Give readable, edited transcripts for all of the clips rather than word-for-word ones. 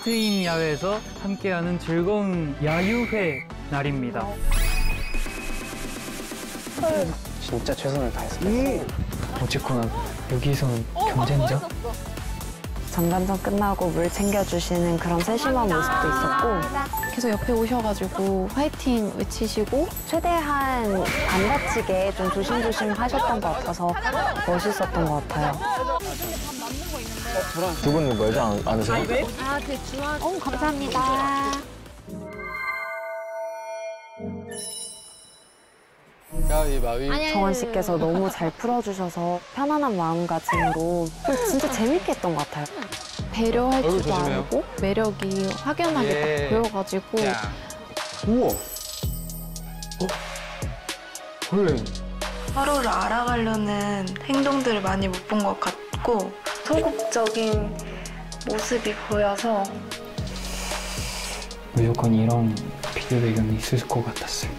트임 야외에서 함께하는 즐거운 야유회 날입니다. 진짜 최선을 다했어요. 어쨌거나 여기서는 경쟁자? 전반전 끝나고 물 챙겨주시는 그런 세심한 모습도 있었고 계속 옆에 오셔가지고 화이팅 외치시고 최대한 안 다치게 좀 조심조심 하셨던 것 같아서 멋있었던 것 같아요. 두 분 뭐 여자 안 으세요? 감사합니다. 정원 씨께서 너무 잘 풀어주셔서 편안한 마음가짐으로 진짜 재밌게 했던 것 같아요. 배려할 줄도 알고 매력이 확연하게 딱 보여가지고 우와. 원래 서로를 알아가려는 행동들을 많이 못 본 것 같고 소극적인 모습이 보여서 무조건 이런 비교 대결이 있을 것 같았어요.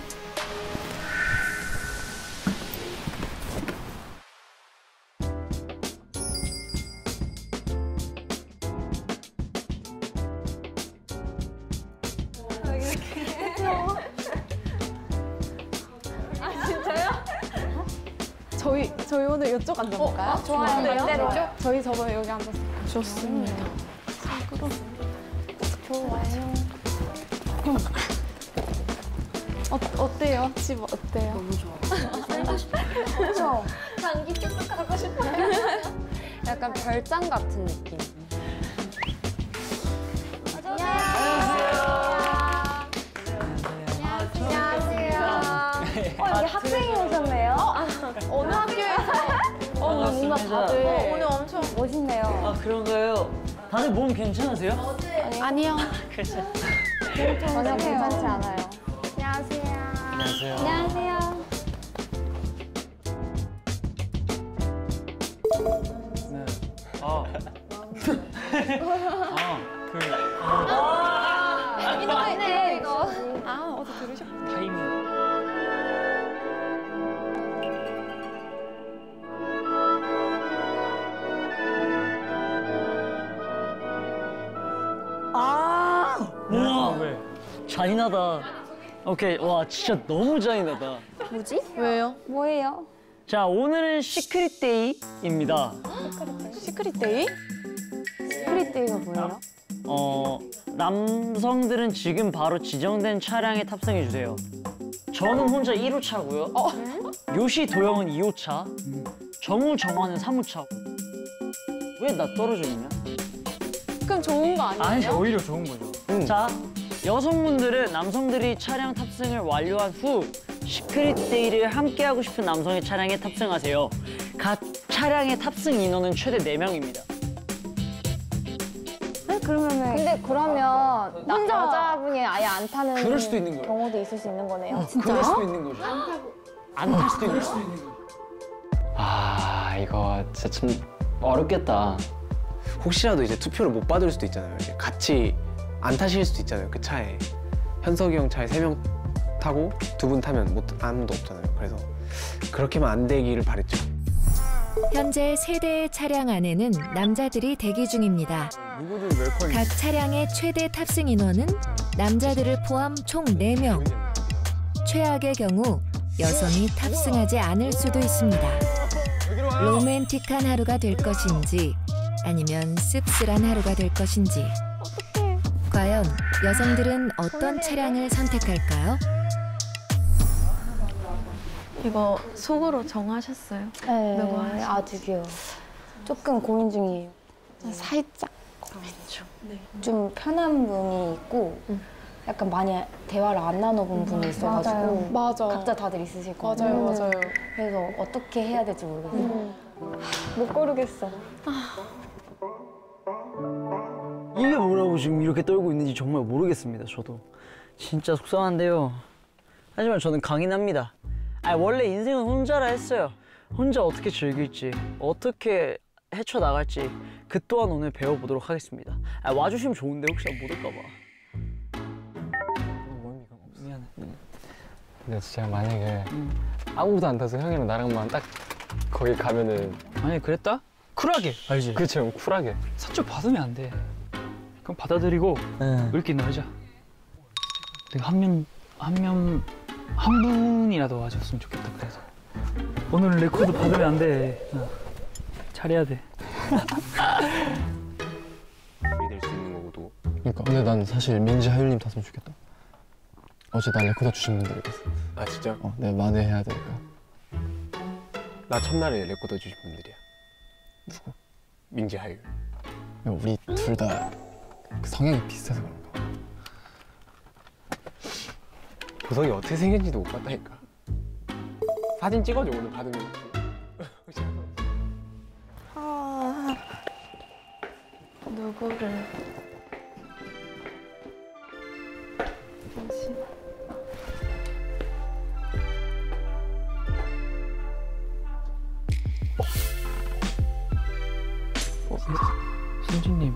저희 오늘 이쪽 앉아볼까요? 좋아요. 저희 저번에 여기 앉았어요. 좋습니다. 좋아요. 어때요? 집 어때요? 너무 좋아. 그렇죠? 장기 쭉 가고 싶어요. 약간 별장 같은 느낌. 여기 학생이 오셨네요. 어느 학교에서? 뭔가 다들 오늘 엄청 멋있네요. 아, 그런가요? 다들 몸 괜찮으세요? 아니요. 전혀 괜찮지 않아요. 안녕하세요. 안녕하세요. 안녕하세요. 네. 이거. 어디 들으셨어요? 타이밍. 우와, 왜? 잔인하다. 오케이, 와, 진짜 너무 잔인하다. 뭐지? 왜요? 뭐예요? 자, 오늘은 시크릿 데이입니다. 시크릿 데이? 스프릿 데이가 뭐예요? 남성들은 지금 바로 지정된 차량에 탑승해주세요. 저는 혼자 1호차고요. 요시 도영은 2호차. 정우 정화는 3호차. 왜 나 떨어져 있냐? 그럼 좋은 거 아니에요? 아니, 오히려 좋은 거죠. 자, 여성분들은 남성들이 차량 탑승을 완료한 후 시크릿 데이를 함께하고 싶은 남성의 차량에 탑승하세요. 각 차량의 탑승 인원은 최대 4명입니다. 근데 그러면 여자분이 아예 안 타는 그럴 수도 있는 거예요. 경우도 있을 수 있는 거네요. 그럴 수도 있는 거죠. 안 탈 수도 있는 거죠. 아, 이거 진짜 참 어렵겠다. 혹시라도 이제 투표를 못 받을 수도 있잖아요. 이제 같이 안 타실 수도 있잖아요. 그 차에. 현석이 형 차에 3명 타고 2분 타면 아무도 없잖아요. 그래서 그렇게만 안 되기를 바랬죠. 현재 3대의 차량 안에는 남자들이 대기 중입니다. 각 차량의 최대 탑승 인원은 남자들을 포함 총 4명. 최악의 경우 여성이 탑승하지 않을 수도 있습니다. 로맨틱한 하루가 될 것인지 아니면 씁쓸한 하루가 될 것인지. 과연 여성들은 어떤 차량을 선택할까요? 이거 속으로 정하셨어요? 네, 아직이요. 조금 고민 중이에요. 살짝. 좀 편한 분이 있고 약간 많이 대화를 안 나눠본 분이 있어가지고 맞아. 각자 다들 있으실 거예요. 맞아요. 그래서 어떻게 해야 될지 모르겠어요. 못 고르겠어. 이게 뭐라고 지금 이렇게 떨고 있는지 정말 모르겠습니다, 저도. 진짜 속상한데요. 하지만 저는 강인합니다. 원래 인생은 혼자라 했어요. 혼자 어떻게 즐길지, 어떻게 헤쳐나갈지 그 또한 오늘 배워보도록 하겠습니다. 와주시면 좋은데 혹시 못 올까 봐. 미안해. 근데 진짜 만약에 아무도 안 타서 형이랑 나랑만 딱 거기 가면은 아니, 그랬다? 쿨하게, 알지? 그렇죠, 쿨하게. 사적 받으면 안 돼. 그럼 받아들이고 우리끼리 놀자. 내가 한 분이라도 와줬으면 좋겠다. 그래서 오늘 레코드 받으면 안 돼. 잘해야 돼. 될 수 있는 거고도. 그러니까 근데 난 사실 민지 하율님 탔으면 좋겠다. 어제 나 레코드 주신 분들이 있어. 아 진짜? 내가 만회해야 되니까. 나 첫날에 레코더 주신 분들이야. 누구? 민지 하율. 우리 둘 다 성향이 비슷해서 그런가 봐. 보석이 어떻게 생겼는지도 못 봤다니까. 사진 찍어줘 오늘 받으면. 누구를? 잠시. 순진님.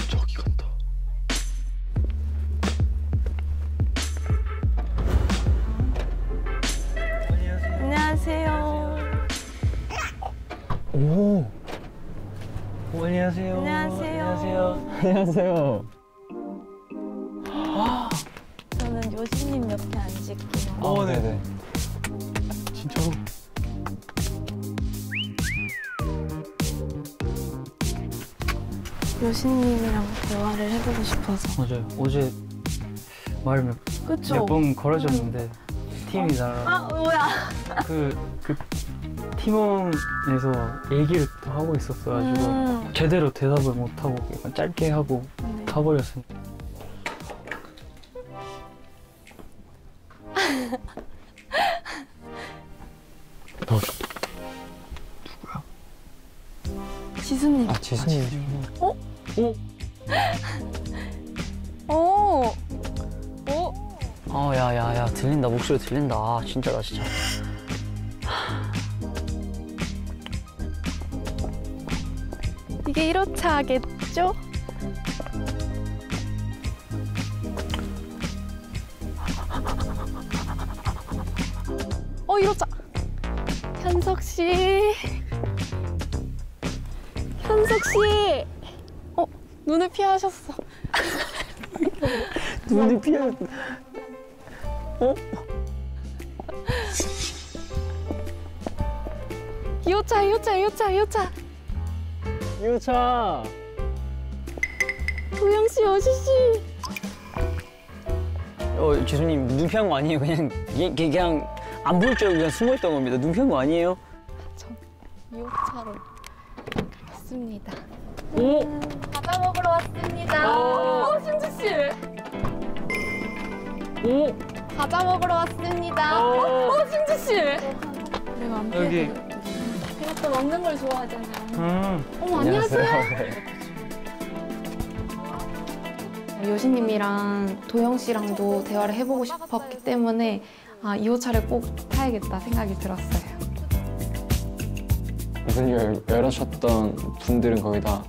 저기 간다. 안녕하세요. 오. 안녕하세요. 안녕하세요. 안녕하세요. 저는 요시님 옆에 앉을게요. 네네. 진짜로? 요시님이랑 대화를 해보고 싶어서. 맞아요. 어제 말 몇 그쵸? 번 걸어줬는데 팀이 나랑 뭐야? 그 팀원에서 얘기를 또 하고 있었어가지고 제대로 대답을 못 하고 약간 짧게 하고 가버렸으니까. 누구야? 지수님. 아 지수님. 어? 야야야 들린다. 목소리 들린다. 아, 진짜 나 진짜. 이게 1호차겠죠? 어, 1호차! 현석씨! 현석씨! 눈을 피하셨어. 눈을 피하. 2호차! 유차. 도영씨, 여시씨! 지수님 눈 피한 거 아니에요? 그냥 안 보일 줄 알고 그냥 숨어 있던 겁니다. 눈 피한 거 아니에요? 저 2호차로 가겠습니다. 오. 과자 먹으러 왔습니다. 신주씨! 오. 과자 먹으러 왔습니다. 신주씨! 내가 안 여기. 피해드릴게요. 제가 또 먹는 걸 좋아하잖아요. 어머, 안녕하세요. 요시님이랑 도영 씨랑도 대화를 해보고 싶었기 때문에 2호차를 꼭 타야겠다 생각이 들었어요. 문을 열어셨던 분들은 거기다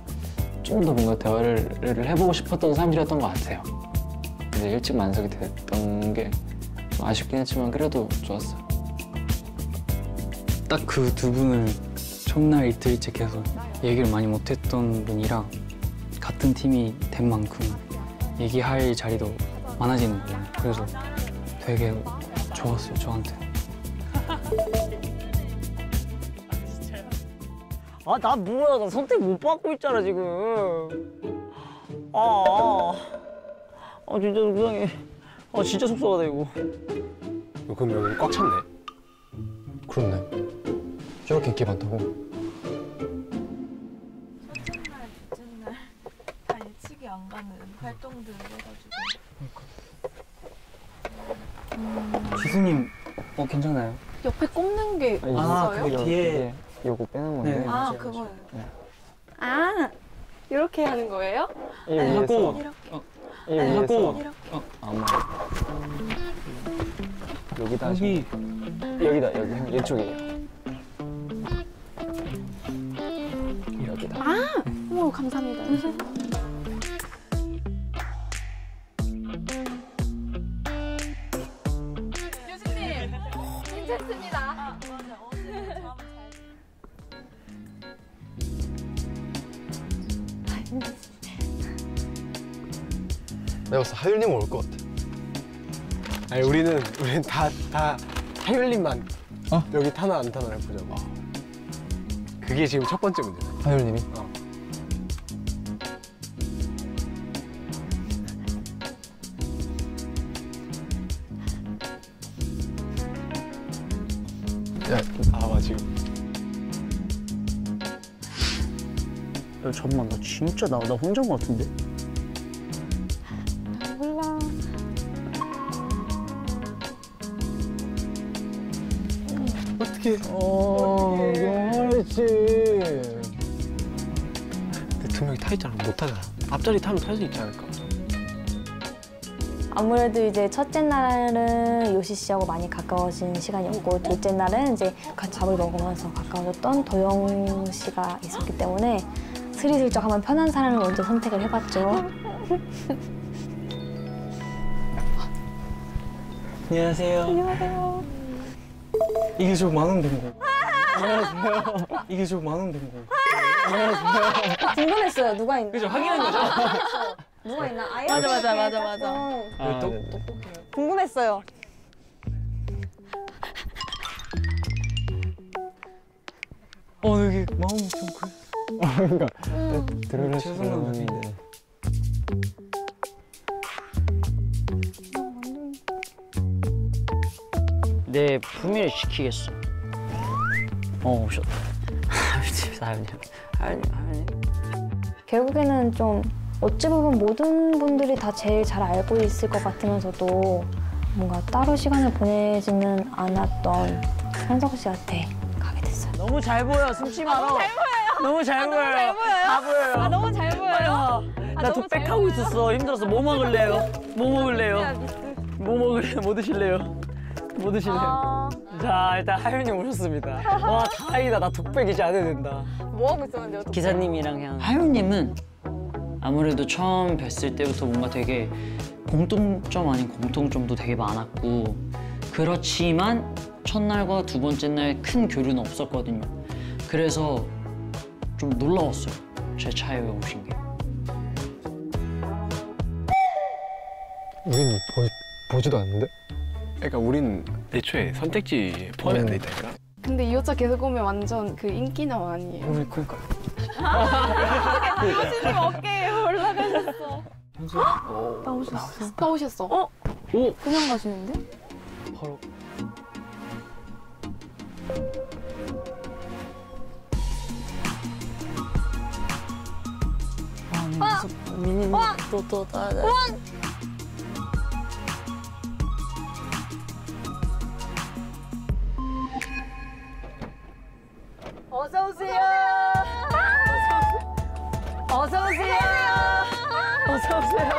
좀 더 뭔가 대화를 해보고 싶었던 사람들이었던 것 같아요. 근데 일찍 만석이 됐던 게 좀 아쉽긴 했지만 그래도 좋았어요. 딱 그 두 분을 첫날 이틀째 계속 얘기를 많이 못했던 분이랑 같은 팀이 된 만큼 얘기할 자리도 많아지는 거잖아요. 그래서 되게 좋았어요, 저한테. 나 뭐야? 나 선택 못 받고 있잖아 지금. 진짜 속상해. 진짜 속상하다 이거. 그럼 여기 꽉 찼네. 그렇네. 저렇게 인기 많다고. 첫날 다 예측이 안 가는 활동들을 해가지고. 지수님, 괜찮아요? 옆에 꼽는 게 있어요? 그 뒤에. 요거 빼는 건데. 네. 그거요. 이렇게 하는 거예요? 하고, 하고, 아마 여기다 여기. 여기다 여기 이쪽이에요. 여기다. 어머, 감사합니다. 교수님, 괜찮습니다. 내가 봤을 때 하율님 올 것 같아. 아니 우리는 다 하율님만 여기 타나 안 타나를 보자고. 그게 지금 첫 번째 문제야. 하율님이? 야, 봐 지금. 야, 잠깐만, 나 진짜 나 혼자인 것 같은데? 몰라. 어떻게? 영화했지. 근데 두 명이 타 있잖아. 못 타잖아. 앞자리 타면 탈 수 있지 않을까? 아무래도 이제 첫째 날은 요시 씨하고 많이 가까워진 시간이었고 둘째 날은 이제 같이 밥을 먹으면서 가까워졌던 도영 씨가 있었기 때문에 스리슬쩍 한번 편한 사람을 먼저 선택을 해봤죠. 안녕하세요. 안녕하세요. 이게 저 만원 된 거. 안녕하세요. 이게 저 만원 된 거. 안녕하세요. 궁금했어요. 누가 있나? 그죠? 확인한 거죠? 누가 있나? 아예 맞아. 궁금했어요. 여기 마음이 좀 그래. 그러니까 들으려 죄송합니다. 내 품위를 지키겠어. 오셨다. 하윤님. 결국에는 좀 어찌 보면 모든 분들이 다 제일 잘 알고 있을 것 같으면서도 뭔가 따로 시간을 보내지는 않았던 현석 씨한테 가게 됐어요. 너무 잘 보여. 숨지 마라. 너무 잘 보여요. 다 보여요. 아, 너무 잘 보여요. 나 독백하고 있었어. 힘들어서 뭐 먹을래요? 뭐 먹을래요? 뭐 드실래요? 뭐 드실래요? 자, 일단 하윤님 오셨습니다. 와, 다행이다. 나 독백 이제 안 해도 된다. 뭐 하고 있었는데요? 기사님이랑 그냥. 하윤님은 아무래도 처음 뵀을 때부터 뭔가 되게 공통점 아닌 공통점도 되게 많았고 그렇지만 첫날과 두 번째 날 큰 교류는 없었거든요. 그래서 좀 놀라웠어요. 제 차에 오신 게. 우린 보지도 않는데? 그러니까 우린 애초에 선택지에 포함이 안 돼 있다니까. 근데 이 여자 계속 오면 완전 그 인기남 아니에요? 우리 그러니까. 교수님 어깨에 올라가셨어. 나오셨어. 오! 그냥 가시는데? 바로. 미니 또 따라. 어서 오세요. 어서 오세요. 어서 오세요.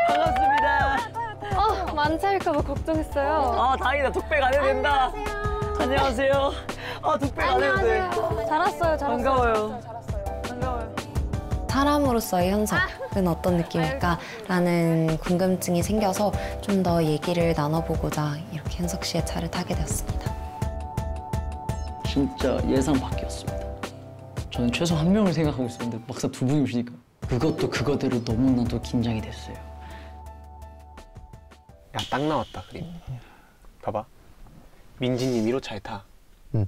반갑습니다. 만차일까 봐 걱정했어요. 다행이다. 독백 안 해도 된다. 안녕하세요. 독백 안 해도 돼. 잘 왔어요. 반가워요. 사람으로서의 현석은 어떤 느낌일까? 라는 궁금증이 생겨서 좀 더 얘기를 나눠보고자 이렇게 현석 씨의 차를 타게 되었습니다. 진짜 예상 밖이었습니다. 저는 최소 한 명을 생각하고 있었는데 막상 두 분이 오시니까 그것도 그거대로 너무나도 긴장이 됐어요. 야, 딱 나왔다 그림. 봐봐. 민지님 1호차에 타. 응.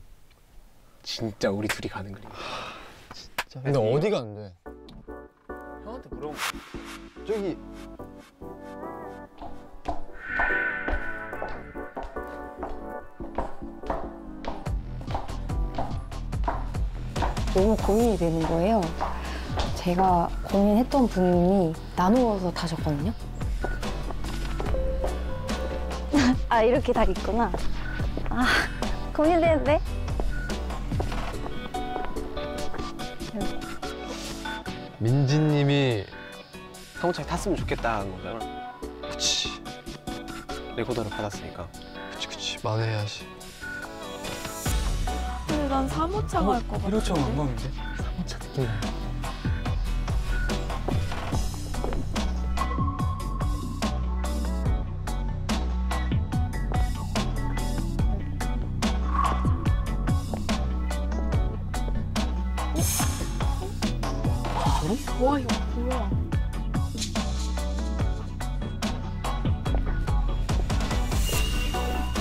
진짜 우리 둘이 가는 그림. 진짜. 근데 어디 가는데? 형한테 물어보고. 저기 너무 고민이 되는 거예요. 제가 고민했던 분이 나누어서 타셨거든요. 아, 이렇게 다 있구나. 아, 고민되는데? 민지님이 성차에 탔으면 좋겠다 한 거잖아. 그치 레코더를 받았으니까. 그치 만회해야지. 근데 난 3호차 갈 것 같아. 1호차는 안 가는데? 3호차 느낌 나요. 저처럼? 와 이거 뭐야?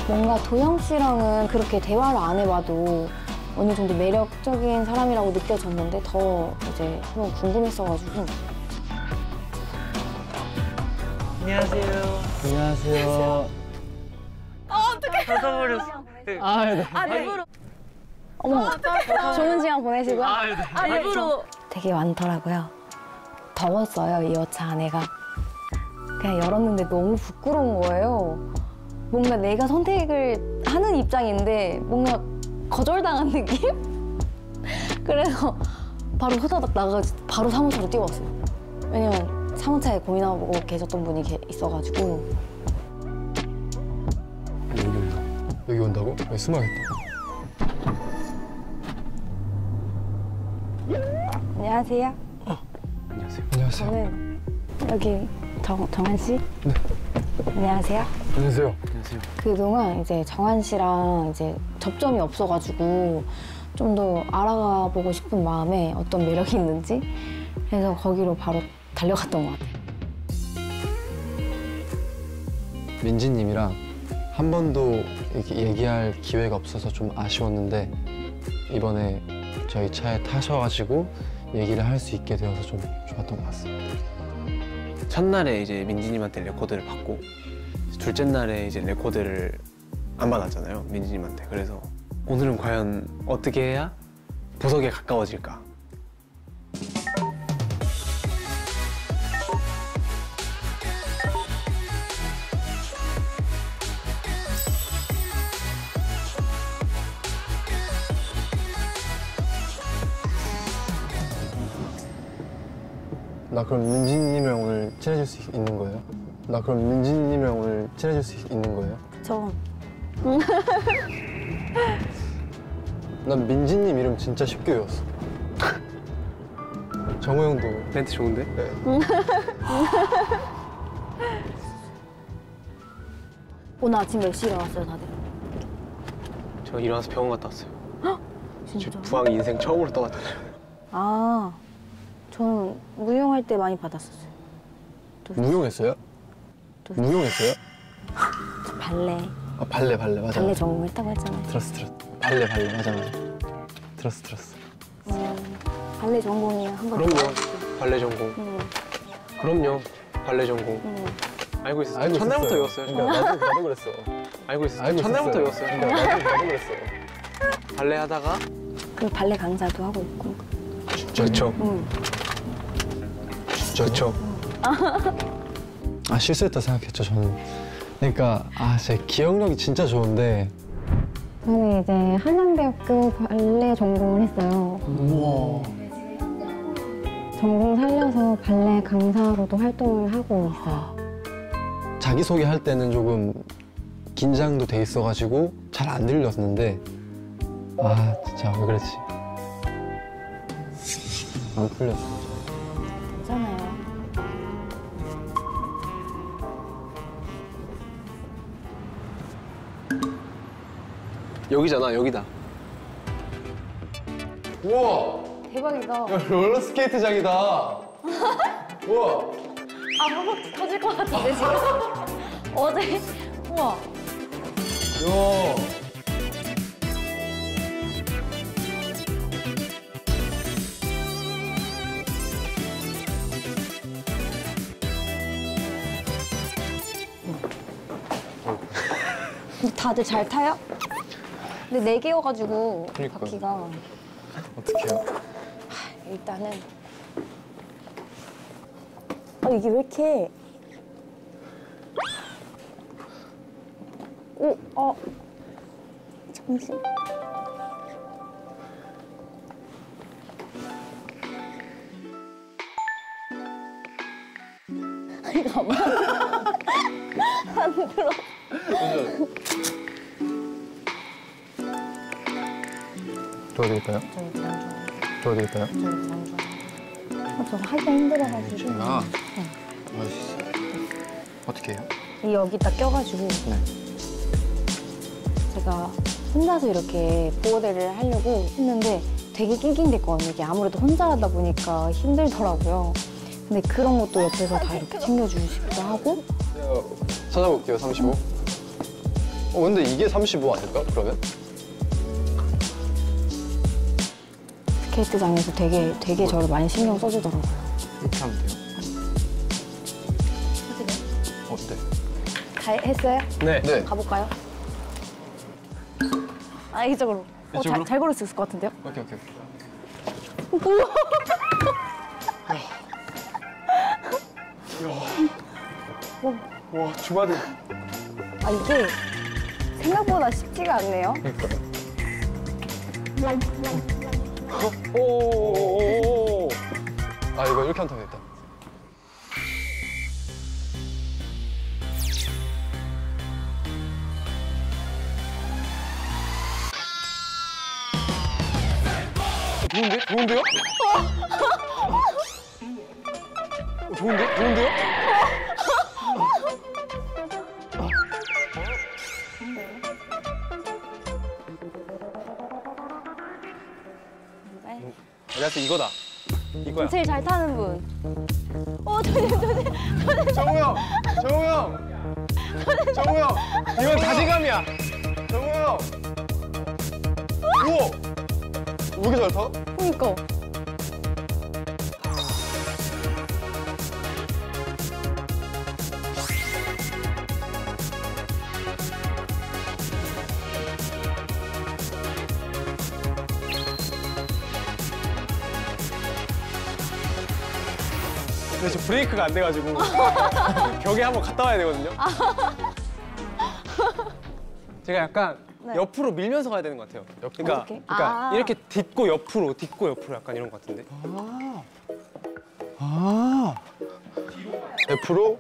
뭔가 도영 씨랑은 그렇게 대화를 안 해봐도 어느 정도 매력적인 사람이라고 느껴졌는데 더 이제 한번 궁금했어가지고. 안녕하세요. 안녕하세요. 찾아버렸어. 아, 네. 어머, 좋은 시간 보내시고. 일부러 되게 많더라고요. 더웠어요, 이 여차 안에가. 그냥 열었는데 너무 부끄러운 거예요. 뭔가 내가 선택을 하는 입장인데 뭔가 거절당한 느낌? 그래서 바로 후다닥 나가서 바로 사무실로 뛰어왔어요. 왜냐면 사무차에 고민하고 계셨던 분이 있어가지고. 여기 온다. 여기 온다고? 여기 숨어야겠다. 안녕하세요. 안녕하세요. 안녕하세요. 저는 여기 정한 씨. 네. 안녕하세요. 안녕하세요. 안녕하세요. 그동안 이제 정한 씨랑 이제 접점이 없어가지고 좀 더 알아가 보고 싶은 마음에 어떤 매력이 있는지 그래서 거기로 바로 달려갔던 것 같아요. 민지님이랑 한 번도 이렇게 얘기할 기회가 없어서 좀 아쉬웠는데 이번에 저희 차에 타셔가지고 얘기를 할 수 있게 되어서 좀 좋았던 것 같습니다. 첫날에 이제 민지님한테 레코드를 받고 둘째 날에 이제 레코드를 안 받았잖아요, 민지님한테. 그래서 오늘은 과연 어떻게 해야 보석에 가까워질까? 나 그럼 민지님이랑 오늘 친해질 수 있는 거예요? 나 그럼 민지님이랑 오늘 친해질 수 있는 거예요? 저 난 민지님 이름 진짜 쉽게 외웠어. 정우 형도. 멘트 좋은데? 네. 오늘 아침 몇 시에 일어났어요, 다들? 저 일어나서 병원 갔다 왔어요. 진짜? 부항 인생 처음으로 떠왔잖아요. 아, 저는 무용할 때 많이 받았었어요. 무용했어요? 무용했어요? 저 발레. 아, 발레 맞아. 발레 전공했다고 했잖아요. 들었어. 발레 맞아. 들었어. 발레 전공이에요. 한번 그럼요. 발레 전공. 그럼요. 발레 전공. 알고 있었어요. 알고 첫날부터 있었어요. 외웠어요. 그러니까 나도 그랬어. 알고 있었어요. 알고 첫날부터 있었어요. 외웠어요. 그러니까 나도 그랬어. 발레 하다가 그 발레 강사도 하고 있고. 그렇죠. 그렇죠. 아, 실수했다 생각했죠, 저는. 그러니까 제 기억력이 진짜 좋은데. 저는 이제 한양대학교 발레 전공을 했어요. 우와. 전공 살려서 발레 강사로도 활동을 하고 있어요. 자기소개 할 때는 조금 긴장도 돼 있어가지고 잘 안 들렸는데 진짜 왜 그랬지? 안 풀렸어. 괜찮아요. 여기잖아, 여기다. 우와! 대박이다. 야, 롤러스케이트장이다. 우와! 아, 터질 것 같은데, 지금? 어제. 우와. 야. 다들 잘 타요? 근데 4개여가지고 그러니까요. 바퀴가. 어떡해요? 일단은. 이게 왜 이렇게. 잠시. 이거 안 들어. 도와드릴까요? 도와드릴까요? 저 하기가 힘들어가지고. 맛있어. 어떻게 해요? 여기다 껴가지고. 네. 제가 혼자서 이렇게 보호대를 하려고 했는데 되게 낑낑댔거든요. 이게 아무래도 혼자 하다 보니까 힘들더라고요. 근데 그런 것도 옆에서 다 이렇게 챙겨주시기도 하고. 찾아볼게요, 35. 근데 이게 35 아닐까, 그러면? 스케이트장에서 되게 저를 많이 신경 써주더라고요. 이렇게 하면 돼요. 어때? 다 했어요? 네. 가볼까요? 아, 이쪽으로. 이쪽으로? 잘 걸을 수 있을 것 같은데요? 오케이. 와, 주바들. 아, 이게 생각보다 쉽지가 않네요. 오. 아, 이거 이렇게 하면 되겠다. 좋은데요? 좋은데요? 그래서 이거다. 이거야. 제일 잘 타는 분. 정우 형! 이건 자신감이야. 정우 형! 우와! 왜 이렇게 잘 타? 그니까. 근데 지금 브레이크가 안 돼가지고 벽에 한번 갔다 와야 되거든요. 제가 약간 옆으로 밀면서 가야 되는 것 같아요. 그러니까 이렇게 딛고 옆으로 약간 이런 것 같은데. F로?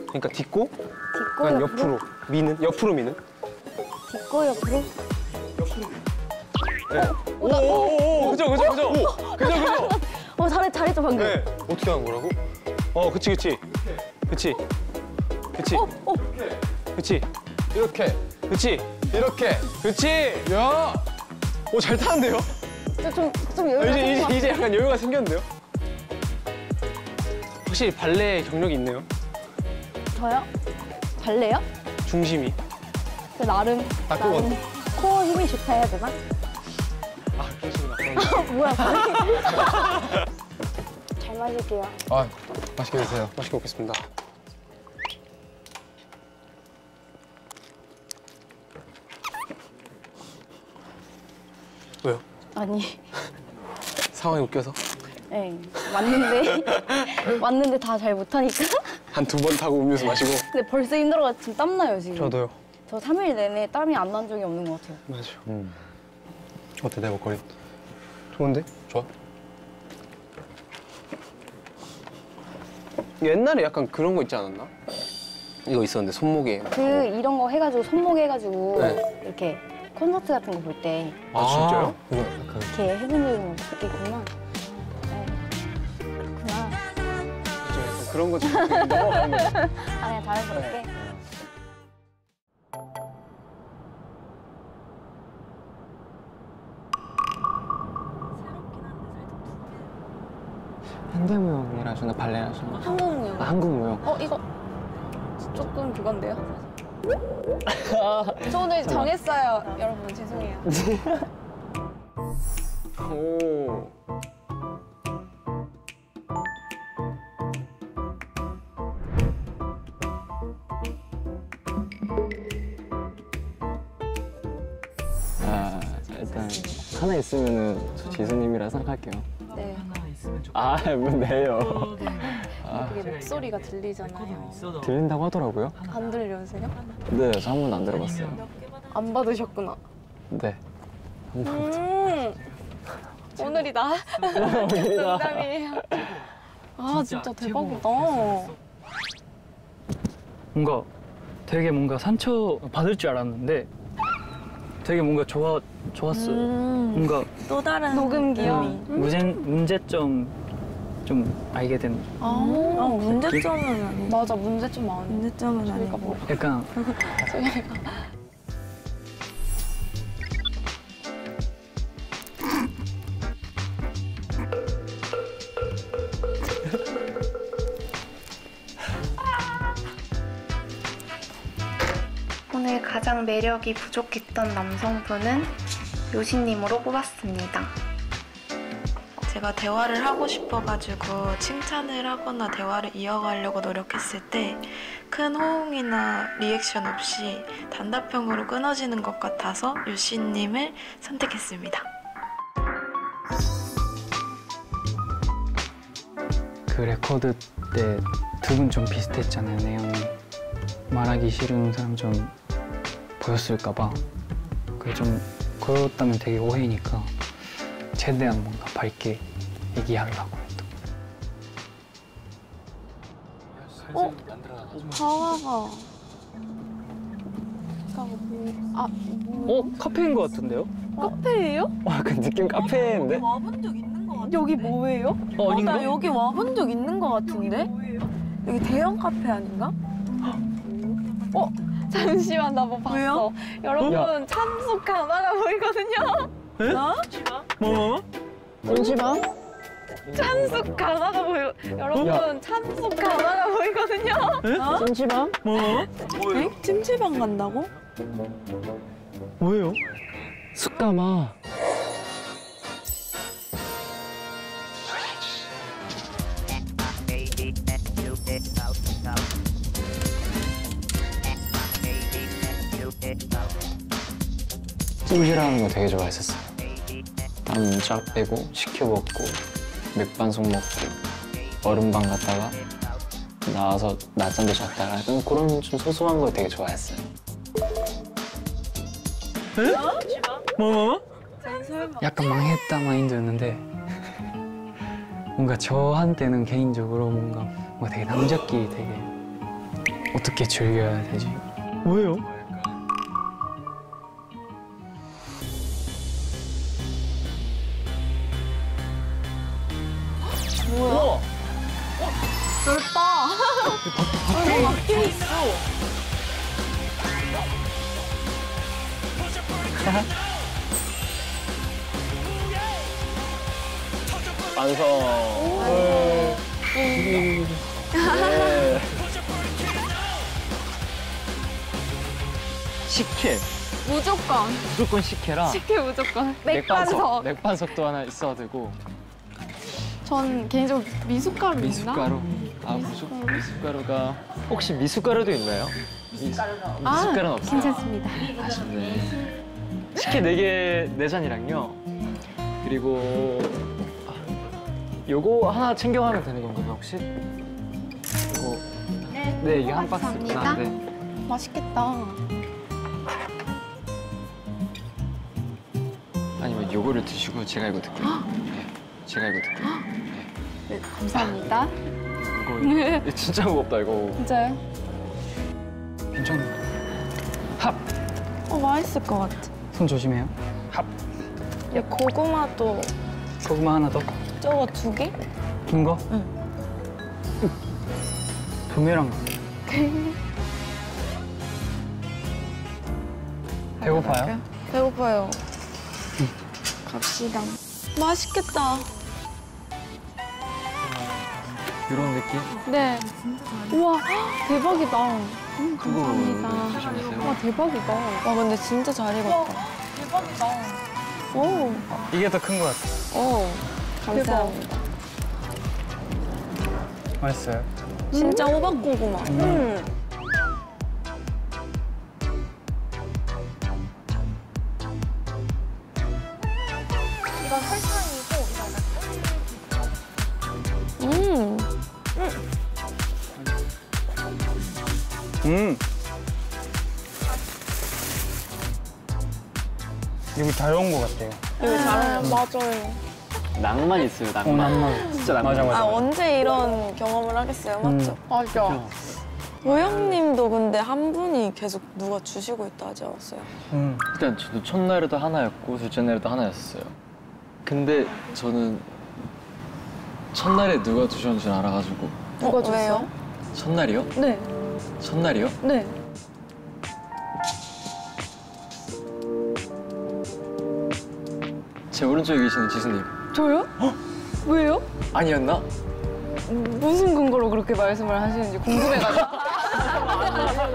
그러니까 딛고 약간 옆으로 미는. 딛고 옆으로. 네. 오, 그죠. 잘했죠 방금. 네. 어떻게 하는 거라고? 그치. 이렇게. 그치. 야, 잘 타는데요? 좀 여유가 이제 약간 여유가 생겼는데요? 확실히 발레 경력이 있네요. 저요? 발레요? 중심이. 나름 코어 힘이 좋다 해야 되나? 그러시구나. 뭐야 잘 마실게요. 아, 맛있게 드세요. 맛있게 먹겠습니다. 왜요? 아니, 상황이 웃겨서? 네, 왔는데 다 잘 못하니까. 한 2번 타고 음료수 마시고. 근데 벌써 힘들어가지고 지금 땀나요 지금. 저도요. 저 3일 내내 땀이 안 난 적이 없는 것 같아요. 맞아요. 어때, 내 목걸이? 좋은데? 좋아? 옛날에 약간 그런 거 있지 않았나? 이거 있었는데, 손목에. 이런 거 해가지고 손목에 해가지고 네. 이렇게 콘서트 같은 거 볼 때 진짜요? 이거 약간 이렇게 해본 적이 있구나. 네. 그렇구나. 약간 그런 거 좀 넘어가는 거. 그냥 자연스럽게. 현대무용이라 하시나 발레라 하시나? 한국무용. 한국무용. 이거 조금 그건데요? 저 오늘 정했어요. 여러분 죄송해요. 오. 일단 하나 있으면은 저 지수님이라 생각할게요. 네. 뭐 네요. 그게 목소리가 들리잖아요. 들린다고 하더라고요. 안 들려주세요? 네, 저 한 번도 안 들어봤어요. 안 받으셨구나. 네. 오늘이다. 농담이에요. 진짜 대박이다. 뭔가 상처 받을 줄 알았는데 되게 뭔가 좋았어요. 뭔가 또 다른 녹음기요? 문제점 좀 알게 된 문제점은 아니고. 맞아, 문제점 아니야. 문제점은 아니고. 뭐. 약간 오늘 가장 매력이 부족했던 남성분은 요시님으로 뽑았습니다. 제가 대화를 하고 싶어가지고 칭찬을 하거나 대화를 이어가려고 노력했을 때 큰 호응이나 리액션 없이 단답형으로 끊어지는 것 같아서 요시님을 선택했습니다. 그 레코드 때 두 분 좀 비슷했잖아요, 내용이. 말하기 싫은 사람 좀 보였을까봐. 그게 좀 그렇다면 되게 오해니까 최대한 뭔가 밝게 얘기하려고 했던 거예요. 하와가. 카페인 것 같은데요? 카페예요? 약간 느낌 카페인데? 와본 적 있는 것 같은데. 여기 뭐예요? 아닌가? 나 여기 와본 적 있는 것 같은데? 여기 대형 카페 아닌가? 잠시만, 나 뭐 봤어. 왜요? 여러분, 참수 가마가 보이거든요? 에? 뭐? 잠시만. 참수 가마가 보여. 여러분, 참수 가마가 보이거든요? 찜질방? 뭐? 찜질방 간다고? 뭐예요? 숯가마. 찜질하는 거 되게 좋아했었어요. 땀 쫙 빼고 식혀 먹고 맥반석 먹고 얼음방 갔다가 나와서 낮잠도 잤다가 약간 그런 좀 소소한 걸 되게 좋아했어요. 뭐? 약간 망했다 마인드였는데 뭔가 저한테는 개인적으로 뭔가 되게 남자끼리 되게 어떻게 즐겨야 되지? 뭐예요? 뭐야? 넓다. 밖에 있어. 완성. 식혜. 무조건 식혜라. 식혜 무조건. 맥반석. 맥반석도 하나 있어야 되고. 전 개인적으로 미숫가루 있나? 미숫가루. 미숫가루가 혹시 미숫가루도 있나요? 미숫가루는 없어요. 괜찮습니다. 아쉽네. 식혜 4개 4잔이랑요. 그리고 요거 하나 챙겨가면 되는 건가요, 혹시? 이거 네, 이게 한 박스구나. 감사합니다. 네. 맛있겠다. 아니면 요거를 드시고 제가 이거 드릴게요. 네, 제가 이거 드릴게요. 네, 감사합니다. 이거 진짜 무겁다, 이거. 진짜요? 괜찮아. 맛있을 것 같아. 손 조심해요. 야, 고구마도 고구마 하나 더. 저거 2개? 긴 거? 응. 부메랑. 배고파요? 배고파요. 갑시다. 맛있겠다. 이런 느낌? 네. 우와, 대박이다. 그거 감사합니다. 조심하세요. 와, 대박이다. 와, 근데 진짜 잘 익었다. 대박이다. 오, 이게 더 큰 것 같아. 오, 감사합니다. 맛있어요? 진짜 호박고구마. 이건 설탕이고, 여기 잘 온 것 같아요. 여기 잘하면 맞아요. 낭만 있어요, 낭만. 낭만. 진짜 낭만. 맞아. 언제 이런 경험을 하겠어요, 맞죠? 맞아. 도영님도 근데 한 분이 계속 누가 주시고 있다 하지 않았어요? 일단 저도 첫날에도 하나였고 둘째 날에도 하나였어요. 근데 저는 첫날에 누가 두셨는지 줄 알아가지고. 누가 줬어요? 왜요? 첫날이요? 네. 첫날이요? 네. 제 오른쪽에 계시는 지수님. 저요? 왜요? 아니었나? 무슨 근거로 그렇게 말씀을 하시는지 궁금해가지고.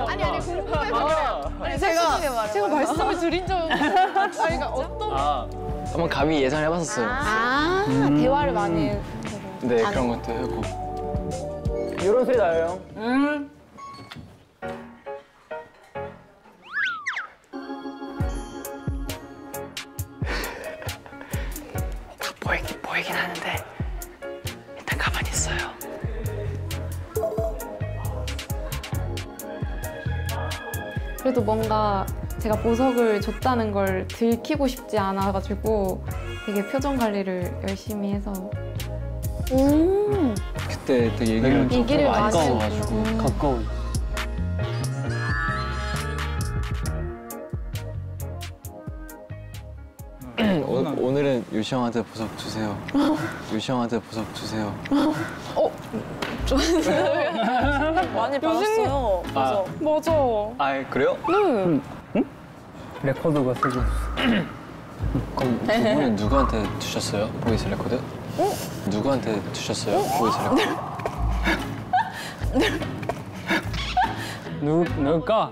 아니 궁금해서 그래. 아니 제가 말씀을 드린 적 아니가 어떤 한번 감히 예상을 해봤었어요. 대화를 많이 해서. 네, 그런 것도 했고. 이런 소리 나요. 보이긴 하는데 일단 가만히 있어요. 그래도 뭔가 제가 보석을 줬다는 걸 들키고 싶지 않아가지고 되게 표정 관리를 열심히 해서 그때 되게 얘기를 많이 가까워가지고. 가까워. 오늘은 유시 형한테 보석 주세요. 유시 형한테 보석 주세요. 많이 받았어요. 그래서 맞아. 아, 그래요? 네. 레코드가 세개 그럼 두 분은 누구한테 주셨어요? 보이스 레코드? 누구한테 주셨어요? 보이스 레코드? 누굴까?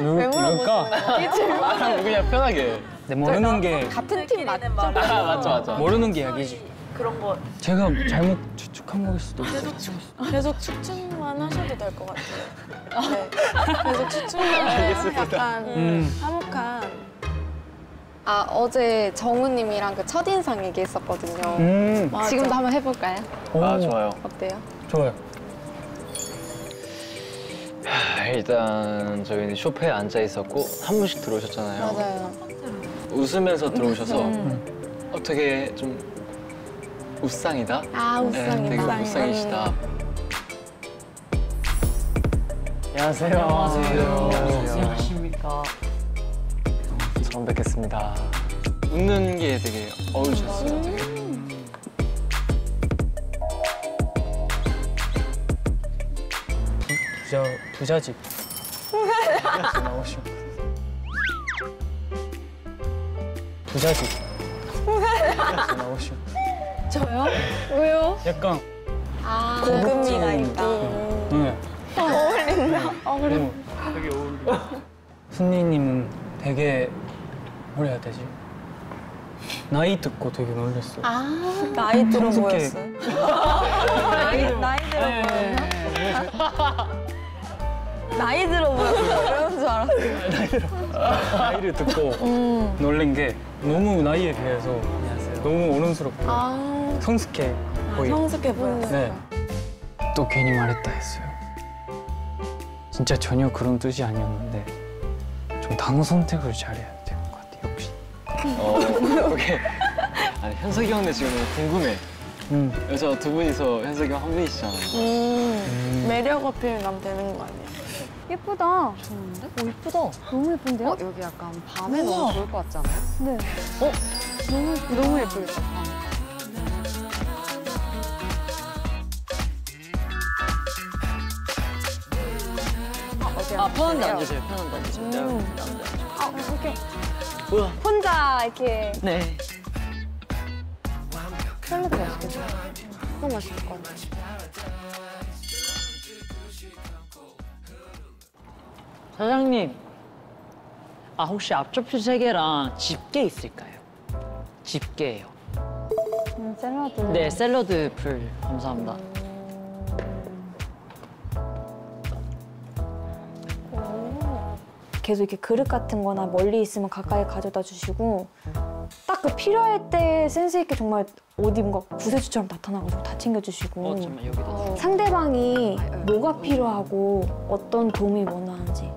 누굴까? 그냥 편하게. 네, 모르는 게 같은 팀 맞죠? 맞죠. 모르는 게 약이지. 그런 거 제가 잘못 추측한 거일 수도 있어요. 계속 추측만 하셔도 될 것 같아요. 네. 계속 추측만 해요. 약간 화목한. 어제 정우님이랑 그 첫인상 얘기했었거든요. 맞아. 지금도 한번 해볼까요? 아, 좋아요. 어때요? 좋아요. 일단 저희는 쇼파에 앉아 있었고 한 분씩 들어오셨잖아요. 맞아요. 웃으면서 들어오셔서 어떻게 좀 웃상이다? 웃상이다. 되게 웃상이시다. 안녕하세요. 안녕하십니까. 처음 뵙겠습니다. 웃는 게 되게 어울리셨어요. 되게. 부자집 나오시오. 부자집 나오시오. 저요? 왜요? 약간 고급미가 있다. 네. 어울린다. 되게 어울려. 순니님은 되게 뭐라 해야 되지? 나이 듣고 되게 놀랐어요. 나이 들어 성숙해. 보였어요. 나이 들어 보였나? 나이 들어 보였어. 그런 줄 알았어요. 나이를 듣고 놀란 게 너무 나이에 비해서 너무 어른스럽고 성숙해 보이고. 성숙해 보였어요. 네. 또 괜히 말했다 했어요. 진짜 전혀 그런 뜻이 아니었는데 좀 단어 선택을 잘해야 될 것 같아요. 역시. 오케이. 아니, 현석이 형네 지금 궁금해. 그래서 두 분이서 현석이 형 한 분이시잖아요. 매력 어필만 되는 거 아니야? 예쁘다. 좋은데? 예쁘다. 너무 예쁜데요? 여기 약간 밤에 너무 좋을 것 같지 않아요? 네. 너무 예쁘겠다. 편한 데 앉으세요. 편한 데 앉으세요. 오케이. 뭐야? 혼자 이렇게 네. 샐러드 맛있겠다. 너무 맛있을 것 같아. 사장님. 혹시 앞접시 3개랑 집게 있을까요? 집게예요. 샐러드. 네, 샐러드 풀 감사합니다. 계속 이렇게 그릇 같은 거나 멀리 있으면 가까이 가져다 주시고 딱 그 필요할 때 센스 있게 정말 어디 뭔가 구세주처럼 나타나가지고 다 챙겨주시고 잠깐만 여기다. 상대방이 뭐가 필요하고 어떤 도움이 원하는지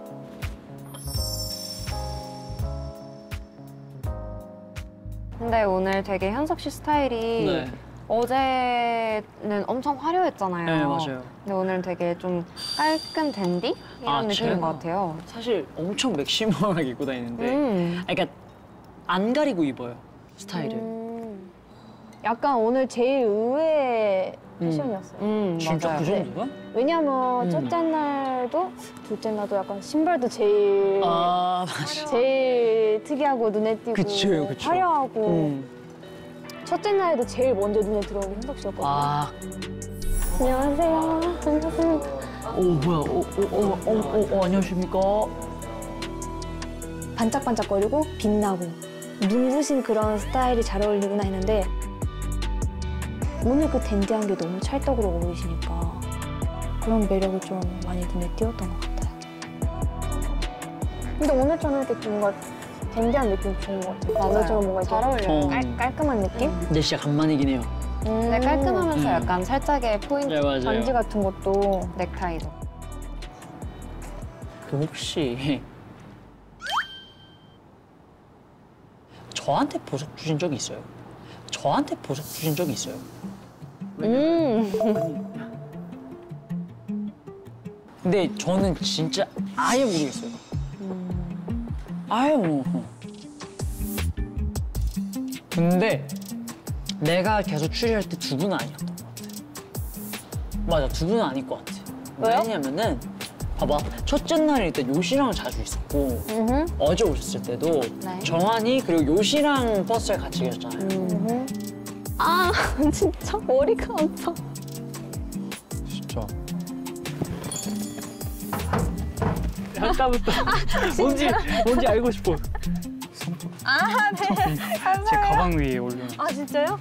근데 오늘 되게 현석 씨 스타일이 네. 어제는 엄청 화려했잖아요. 네, 맞아요. 근데 오늘 되게 좀 깔끔 댄디? 이런 느낌인 제가 것 같아요. 사실 엄청 맥시멀하게 입고 다니는데 그러니까 안 가리고 입어요, 스타일을. 약간 오늘 제일 의외의 패션이었어요. 진짜 맞아요. 그 정도야? 왜냐면 첫째 날도 둘째 날도 약간 신발도 제일 아 맞아. 제일 특이하고 눈에 띄고 그쵸, 그쵸. 화려하고 첫째 날에도 제일 먼저 눈에 들어온 게 현석 씨였거든요. 아. 안녕하세요. 반갑습니다. 오 뭐야? 안녕하십니까? 반짝반짝거리고 빛나고 눈부신 그런 스타일이 잘 어울리구나 했는데 오늘 그 댄디한 게 너무 찰떡으로 어울리시니까 그런 매력이 좀 많이 눈에 띄었던 것 같아요. 근데 오늘처럼 이렇게 뭔가 댄디한 느낌 좋은 것 같아요. 맞아요. 오늘처럼 뭔가 잘 어울려요. 깔끔한 느낌? 근데 진짜 간만이긴 해요. 네, 깔끔하면서 약간 살짝의 포인트. 네 맞아요. 반지 같은 것도 넥타이도. 그 혹시 저한테 보석 주신 적이 있어요? 저한테 보석 주신 적이 있어요? 근데 저는 진짜 아예 모르겠어요. 아예 뭐. 근데 내가 계속 추리할 때 두 분은 아니었던 것 같아. 맞아, 두 분은 아닐 것 같아. 왜요? 왜냐면은 봐봐, 첫째 날일 때 요시랑 자주 있었고 어제 오셨을 때도 네. 정한이 그리고 요시랑 버스에 같이 계셨잖아요. 아 진짜 머리가 아파. 진짜. 아까부터 뭔지 알고 싶어. 아 네. 제 가방 위에 올려놔. 아 진짜요?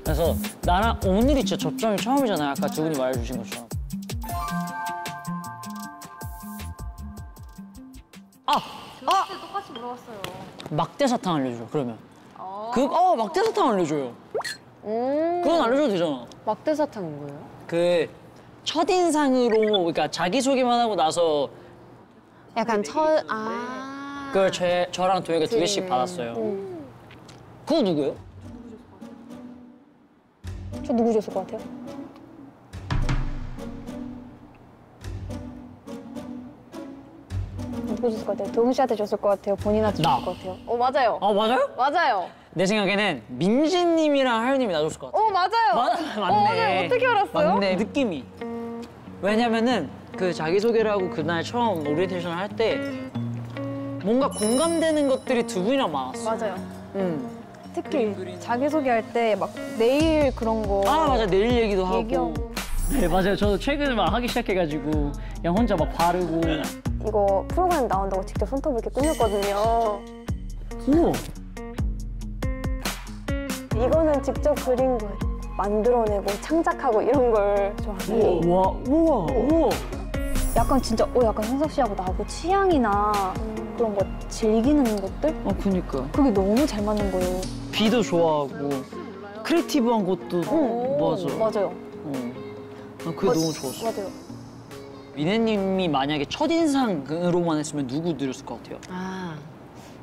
그래서 나랑 오늘이 진짜 접점이 처음이잖아요. 아까 두 분이 말해주신 것처럼. 똑같이 물어봤어요. 막대 사탕 알려줘, 그러면. 막대 사탕 알려줘요. 그건 알려줘도 되잖아. 막대 사탕은 뭐예요? 그 첫인상으로, 그러니까 자기소개만 하고 나서 약간 그걸 저랑 도희가 두 개씩 받았어요. 그거 누구예요? 저 누구 줬을 것 같아요? 누구 줬을 것 같아요? 도훈 씨한테 줬을 것 같아요? 본인한테 나. 줬을 것 같아요? 맞아요. 맞아요? 맞아요. 내 생각에는 민지님이랑 하윤님이 놔줬을 것 같아. 맞아요. 맞네. 어떻게 알았어요? 맞네, 느낌이. 왜냐면은 그 자기소개를 하고 그날 처음 오리엔테이션을 할 때 뭔가 공감되는 것들이 두 분이랑 많았어. 맞아요. 특히 자기소개할 때 막 내일 그런 거 맞아, 내일 얘기도 하고. 얘기하고 네, 맞아요. 저도 최근에 막 하기 시작해가지고 그냥 혼자 막 바르고. 이거 프로그램 나온다고 직접 손톱을 이렇게 꾸몄거든요. 우와. 이거는 직접 그린 거예요. 만들어내고 창작하고 이런 걸 좋아해요. 우와. 약간 진짜 약간 현석 씨하고 나하고 취향이나 그런 거 즐기는 것들? 그니까. 그게 너무 잘 맞는 거예요. 비도 좋아하고 크리에이티브한 것도 맞아요. 그게 너무 좋았어. 맞아요. 미네님이 만약에 첫인상으로만 했으면 누구 드렸을 것 같아요?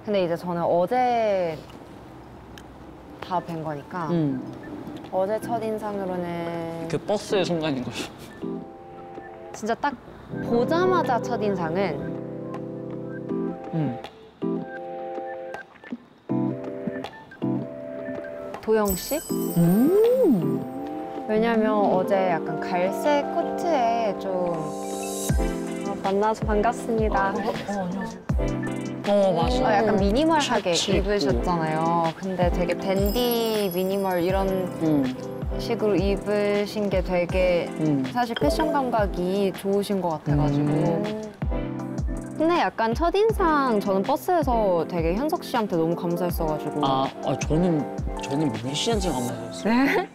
근데 이제 저는 어제 다 뵌 거니까 어제 첫인상으로는 그 버스의 순간인 거죠. 진짜 딱 보자마자 첫인상은 도영 씨? 왜냐면 어제 약간 갈색 코트에 좀 만나서 반갑습니다. 맞아. 약간 미니멀하게 셔츠 입고. 입으셨잖아요. 근데 되게 댄디 미니멀 이런 식으로 입으신 게 되게 사실 패션 감각이 좋으신 것 같아가지고. 근데 약간 첫인상 저는 버스에서 되게 현석 씨한테 너무 감사했어가지고. 저는 민희 씨한테 감사했어요.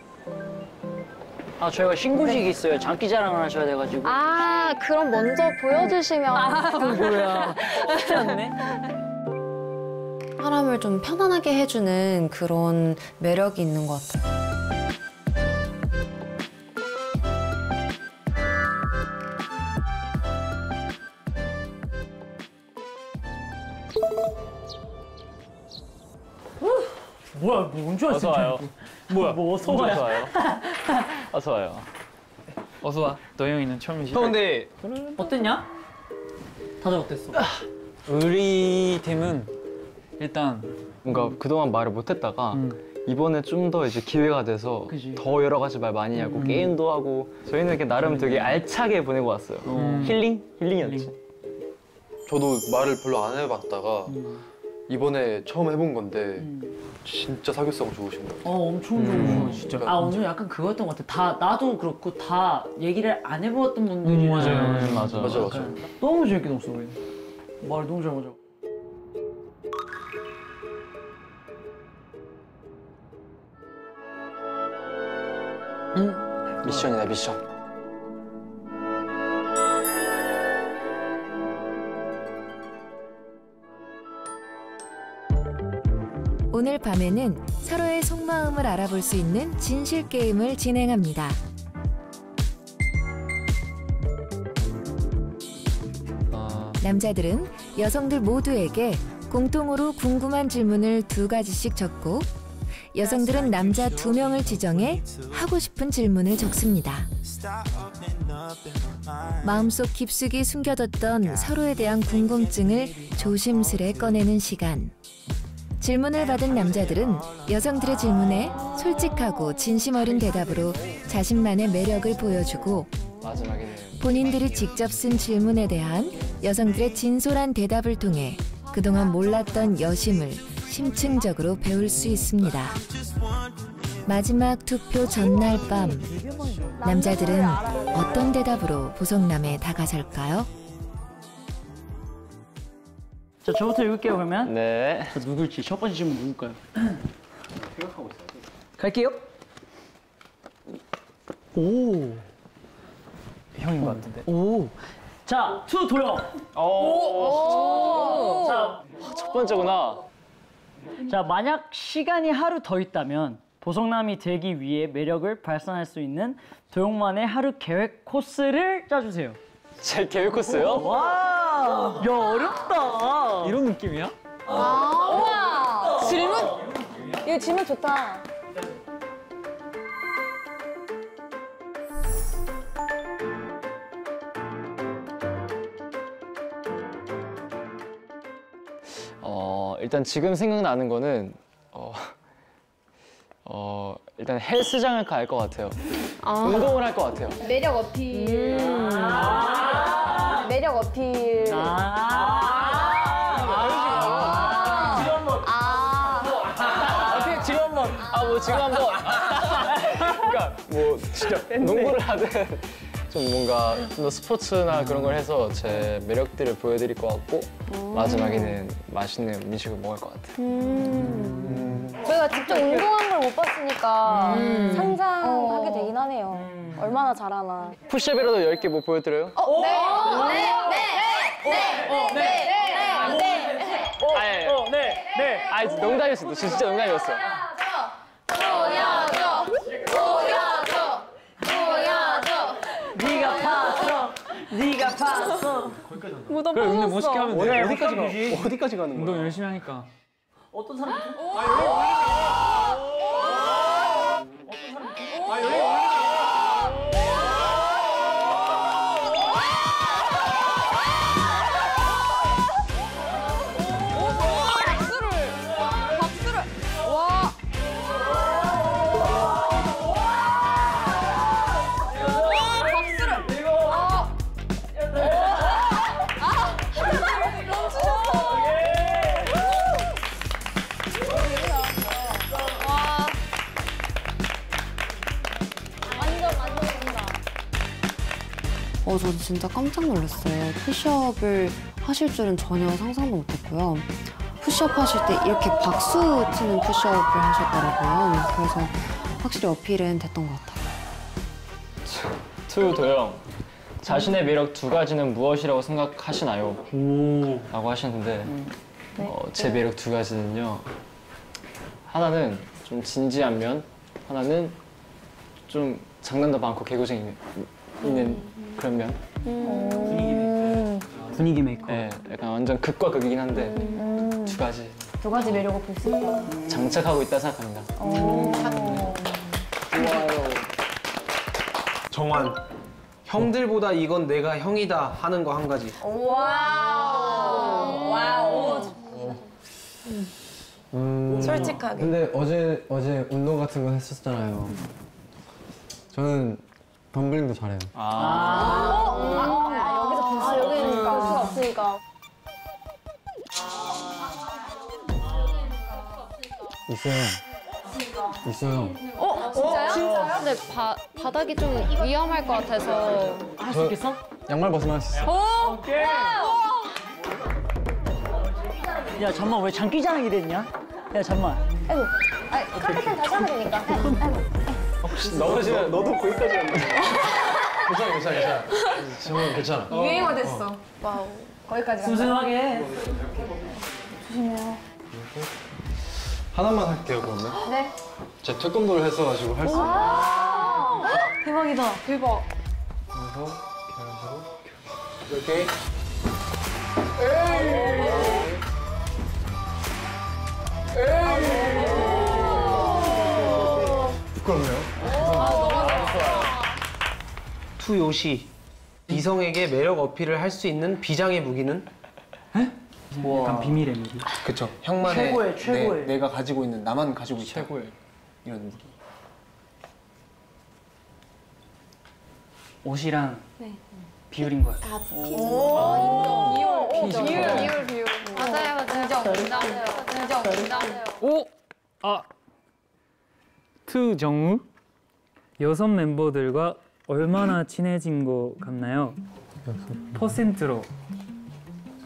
저희가 신고식이 있어요. 장기 자랑을 하셔야 돼가지고. 그럼 먼저 보여주시면. 뭐야. 쉽지 않네. 사람을 좀 편안하게 해주는 그런 매력이 있는 것 같아요. 뭐야, 뭔줄 알았어. 어서 와요. 뭐야, 어서 와요. 어서 와요. 어서 와요. 어서 와. 도영이는 처음이지. 형 근데 어땠냐? 다들 어땠어? 우리 팀은 일단 뭔가 그동안 말을 못했다가 이번에 좀 더 이제 기회가 돼서 더 여러 가지 말 많이 하고 게임도 하고 저희는 이렇게 나름 되게 알차게 보내고 왔어요. 힐링이었지. 저도 말을 별로 안 해봤다가 이번에 처음 해본 건데 진짜 사교성 좋으신 것 같아요. 엄청 좋으셔 진짜. 오늘 약간 그거였던 것 같아. 나도 그렇고 다 얘기를 안 해보았던 분들이랑 맞아. 너무 재밌게 놀았어 우리. 말 너무 잘 맞아. 미션이다 미션. 오늘 밤에는 서로의 속마음을 알아볼 수 있는 진실 게임을 진행합니다. 남자들은 여성들 모두에게 공통으로 궁금한 질문을 2가지씩 적고 여성들은 남자 2명을 지정해 하고 싶은 질문을 적습니다. 마음속 깊숙이 숨겨뒀던 서로에 대한 궁금증을 조심스레 꺼내는 시간. 질문을 받은 남자들은 여성들의 질문에 솔직하고 진심 어린 대답으로 자신만의 매력을 보여주고 본인들이 직접 쓴 질문에 대한 여성들의 진솔한 대답을 통해 그동안 몰랐던 여심을 심층적으로 배울 수 있습니다. 마지막 투표 전날 밤, 남자들은 어떤 대답으로 보석남에 다가설까요? 자, 저부터 읽을게요 그러면. 네. 저 누굴지 첫 번째 질문 누굴까요? 생각하고 있어요. 갈게요. 오. 형인 것 같은데. 오. 자, 투 도영. 자, 첫 번째구나. 자, 만약 시간이 하루 더 있다면 보석남이 되기 위해 매력을 발산할 수 있는 도영만의 하루 계획 코스를 짜주세요. 제 계획 코스요? 와, 야 어렵다. 이런 느낌이야? 우와! 질문? 이거 질문 좋다. 일단 지금 생각나는 거는 일단 헬스장을 갈 것 같아요. 운동을 할 것 같아요. 매력 어필. 매력 어필. 지금 한번. 지금 한번. 그러니까 뭐 진짜 농구를 하든 좀 뭔가 좀 더 스포츠나 그런 걸 해서 제 매력들을 보여드릴 것 같고 마지막에는 맛있는 음식을 먹을 것 같아요. 저희가 직접 운동한 걸 못 봤으니까 상상하게 되긴 하네요. 얼마나 잘하나. 푸시업이라도 10개 뭐 보여드려요? 농담이었어. 진짜 농담이었어. 네가 봤어. 무덤 그래, 근데 멋있게 하면 돼. 어디까지 가는 거야? 운동 열심히 하니까. 어떤 사람? 저는 진짜 깜짝 놀랐어요. 푸시업을 하실 줄은 전혀 상상도 못했고요. 푸시업 하실 때 이렇게 박수 치는 푸시업을 하셨더라고요. 그래서 확실히 어필은 됐던 것 같아요. 투 도영, 자신의 매력 2가지는 무엇이라고 생각하시나요? 라고 하셨는데 제 매력 2가지는요. 하나는 좀 진지한 면, 하나는 좀 장난도 많고 개구쟁이 있는 그런 면. 분위기 메이커. 네, 약간 완전 극과 극이긴 한데 2가지. 2가지 매력을 볼 수 있다. 장착하고 있다 생각합니다. 좋아요. 정환. 형들보다 이건 내가 형이다 하는 거 1가지. 와우. 솔직하게. 근데 어제 운동 같은 거 했었잖아요. 저는 덤블링도 잘해요. 여기서 볼 수가 없으니까. 있어요. 진짜요? 근데 바닥이 좀 위험할 것 같아서. 할 수 있겠어? 양말 벗으면 할 수 있어. 오케이. 야 잠만 왜 장기자랑이 됐냐? 야 잠만. 아이고, 카페텐 다시 하면 되니까. 넘어지면 너도 거기까지 간다. 괜찮아. 정말 괜찮아. 유행어 됐어. 와우. 거기까지 간다. 슴슴하게. 조심해요. 하나만 할게요 그러면. 네. 제가 태권도를 했어가지고 할 수 있어요. 대박이다. 대박. 이렇게. 부끄럽네요. 투요시. 이성에게 매력 어필을 할 수 있는 비장의 무기는? 약간 비밀의 무기. 그쵸. 형만의 최고의. 내가 가지고 있는 나만 가지고 있다. 최고의. 이런 무기. 옷이랑 비율인 것 같아요. 비율. 맞아요. 인정. 오! 트정우? 여성 멤버들과 얼마나 친해진 것 같나요? 퍼센트로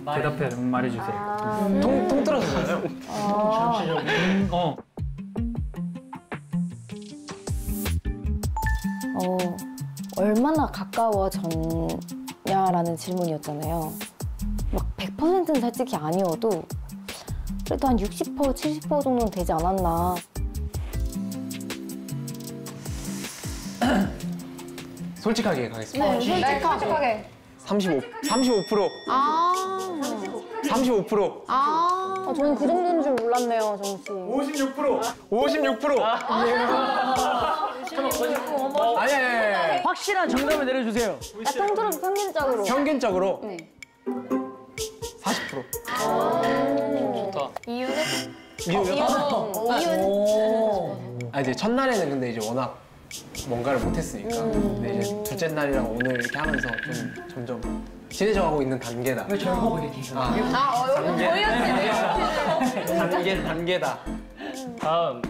말해주세요. 통틀어서잖아요. 얼마나 가까워졌냐라는 질문이었잖아요. 막 100%는 솔직히 아니어도 그래도 한 60%, 70% 정도는 되지 않았나. 솔직하게 가겠습니다. 네, 솔직하게. 35%. 35%. 저는 그 정도인 줄 몰랐네요, 정우 씨. 56%. 아니. 확실한 정답을 내려주세요. 통틀어 평균적으로. 평균적으로 네. 40%. 좋다. 이유는? 이제 첫날에는 근데 이제 워낙 뭔가를 못했으니까. 근데 이제 둘째 날이랑 오늘 이렇게 하면서 좀 점점 친해져가고 있는 단계다. 왜 저를 보고 이렇게 단계다. 다음.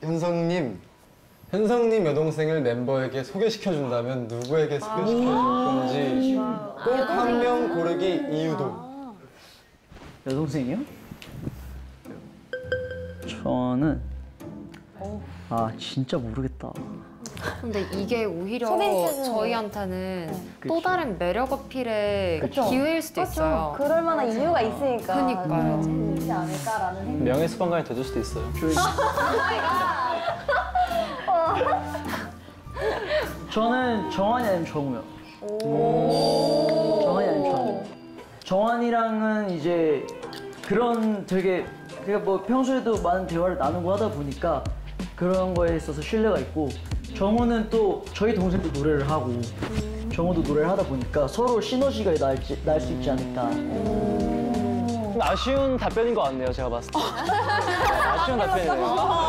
현성님 여동생을 멤버에게 소개시켜준다면 누구에게 소개시켜줄 건지 꼭 한 명 고르기 이유도. 여동생이요? 저는 진짜 모르겠다. 근데 이게 오히려 소개해주는 저희한테는 또 다른 매력 어필의 그쵸. 기회일 수도 있어요. 그럴 만한 이유가 있으니까. 그러니까요. 재밌지 않을까라는 생각. 명예수방관이 돼줄 수도 있어요. 저는 정환이 아니면 정우요. 정환이 아니면 정우. 정환이랑은 이제 그런 되게 뭐 평소에도 많은 대화를 나누고 하다 보니까 그런 거에 있어서 신뢰가 있고, 정우는 또 저희 동생도 노래를 하고 정우도 노래를 하다 보니까 서로 시너지가 날 수 있지 않을까. 아쉬운 답변인 것 같네요, 제가 봤을 때. 아쉬운 답변이네요.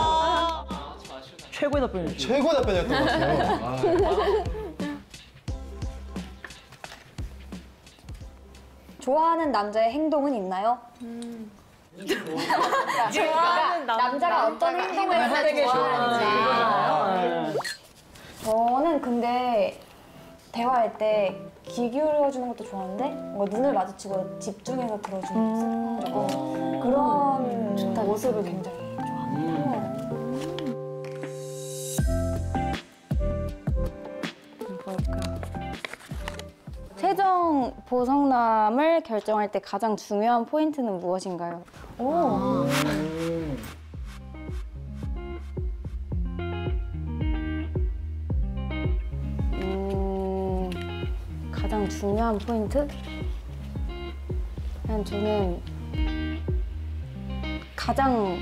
최고의 답변이었죠. 최고 답변이었던 것 같아요. 좋아하는 남자의 행동은 있나요? 좋아하는 남자가 어떤 행동을 할 때 좋아하는지. 저는 근데 대화할 때 귀 기울여주는 것도 좋아하는데 뭔가 눈을 마주치고 집중해서 들어주는 그런 모습을 굉장히 좋아합니다. 최종 보성남을 결정할 때 가장 중요한 포인트는 무엇인가요? 가장 중요한 포인트? 그냥 저는 가장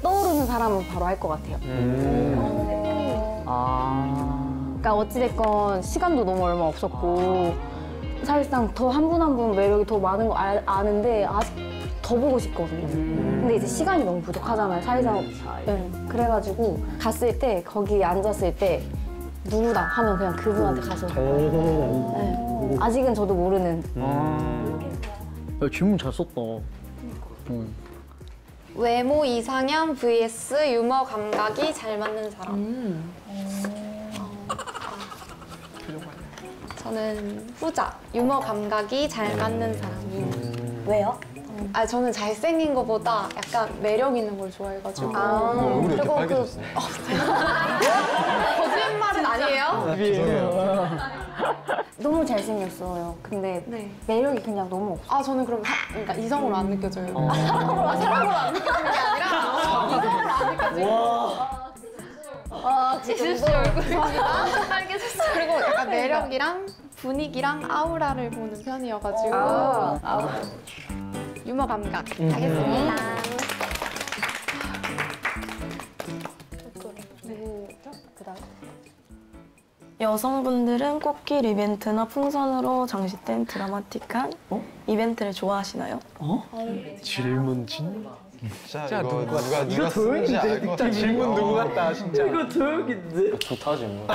떠오르는 사람은 바로 할 것 같아요. 그러니까 어찌됐건 시간도 너무 얼마 없었고 사실상 더 한 분 한 분 매력이 더 많은 거 아는데 아직 더 보고 싶거든요. 근데 이제 시간이 너무 부족하잖아요. 사실상. 네. 그래가지고 갔을 때 거기 앉았을 때 누구다 하면 그냥 그분한테 가서. 네. 아직은 저도 모르는. 야, 질문 잘 썼다. 외모 이상형 vs 유머 감각이 잘 맞는 사람. 저는 후자. 유머 감각이 잘 맞는 사람이. 왜요? 아 저는 잘생긴 것보다 약간 매력 있는 걸 좋아해가지고. 얼굴이 이렇게 빨개졌어. 거짓말은 아니에요? 너무 잘생겼어요. 근데 네. 매력이 그냥 너무 없어요. 아 저는 그럼 그러니까 이성으로 안 느껴져요. 사랑으로 안 느껴지는 게 아니라 이성으로 안 느껴지고. 지수 씨 얼굴이 완전 빨개졌어요. 그리고 약간 매력이랑 분위기랑 아우라를 보는 편이어가지고 유머 감각 하겠습니다. 누구죠? 그다음. 여성분들은 꽃길 이벤트나 풍선으로 장식된 드라마틱한 이벤트를 좋아하시나요? 질문 진짜 누가 도영인데? 쓰는지 알 것 같아. 질문 누구 같다 진짜. 이거 도영인데? 좋다 질문.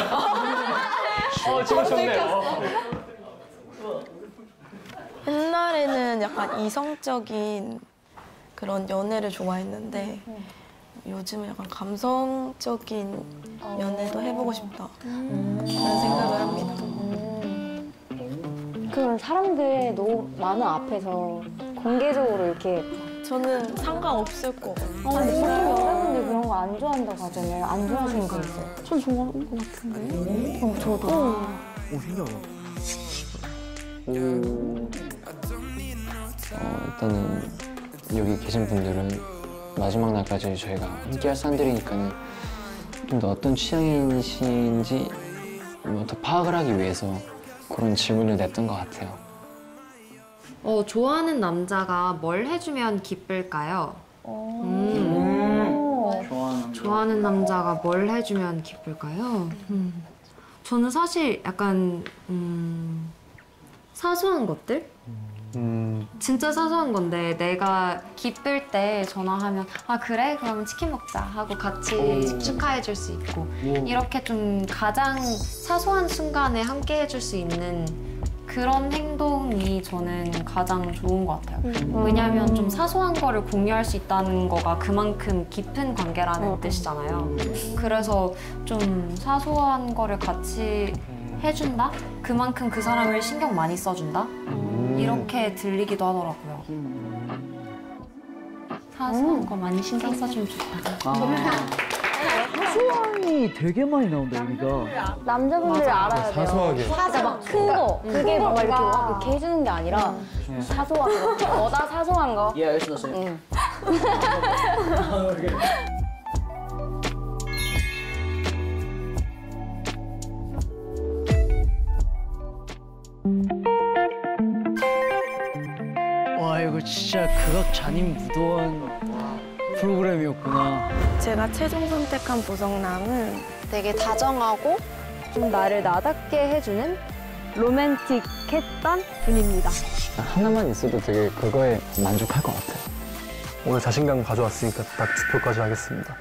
지금 좋네요. 옛날에는 약간 이성적인 그런 연애를 좋아했는데 요즘은 약간 감성적인 연애도 해보고 싶다 그런 생각을 합니다. 그럼 사람들 너무 많은 앞에서 공개적으로 이렇게 저는 상관없을 것 같아요. 보통 여자분들 그런 거 안 좋아한다고 하잖아요. 안 좋아하시는 분 있어요? 전 좋아하는 것 같은데. 저도. 신기하다. 일단은 여기 계신 분들은 마지막 날까지 저희가 함께할 사람들이니까는 좀 더 어떤 취향이신지 더 파악을 하기 위해서 그런 질문을 냈던 것 같아요. 좋아하는 남자가 뭘 해주면 기쁠까요? 좋아하는 남자가 뭘 해주면 기쁠까요? 저는 사실 약간 사소한 것들? 진짜 사소한 건데 내가 기쁠 때 전화하면 아 그래? 그러면 치킨 먹자 하고 같이 축하해 줄 수 있고 이렇게 좀 가장 사소한 순간에 함께 해줄 수 있는 그런 행동이 저는 가장 좋은 것 같아요. 왜냐하면 좀 사소한 거를 공유할 수 있다는 거가 그만큼 깊은 관계라는 뜻이잖아요. 그래서 좀 사소한 거를 같이 해준다? 그만큼 그 사람을 신경 많이 써준다? 이렇게 들리기도 하더라고요. 사소한 거 많이 신경 써주면 좋다. 사소함이 되게 많이 나온다, 여기가. 남자분들이 알아야 돼요. 사소하게. 진짜 막 큰 거. 그게 뭔가 이렇게 막 이렇게 해주는 게 아니라 사소한 거. 너다 사소한 거. 예, 알겠습니다. 와, 이거 진짜 극악 잔인 무도한 프로그램이었구나. 제가 최종 선택한 보성남은 되게 다정하고 좀 나를 나답게 해주는 로맨틱했던 분입니다. 하나만 있어도 되게 그거에 만족할 것 같아요. 오늘 자신감 가져왔으니까 딱 투표까지 하겠습니다.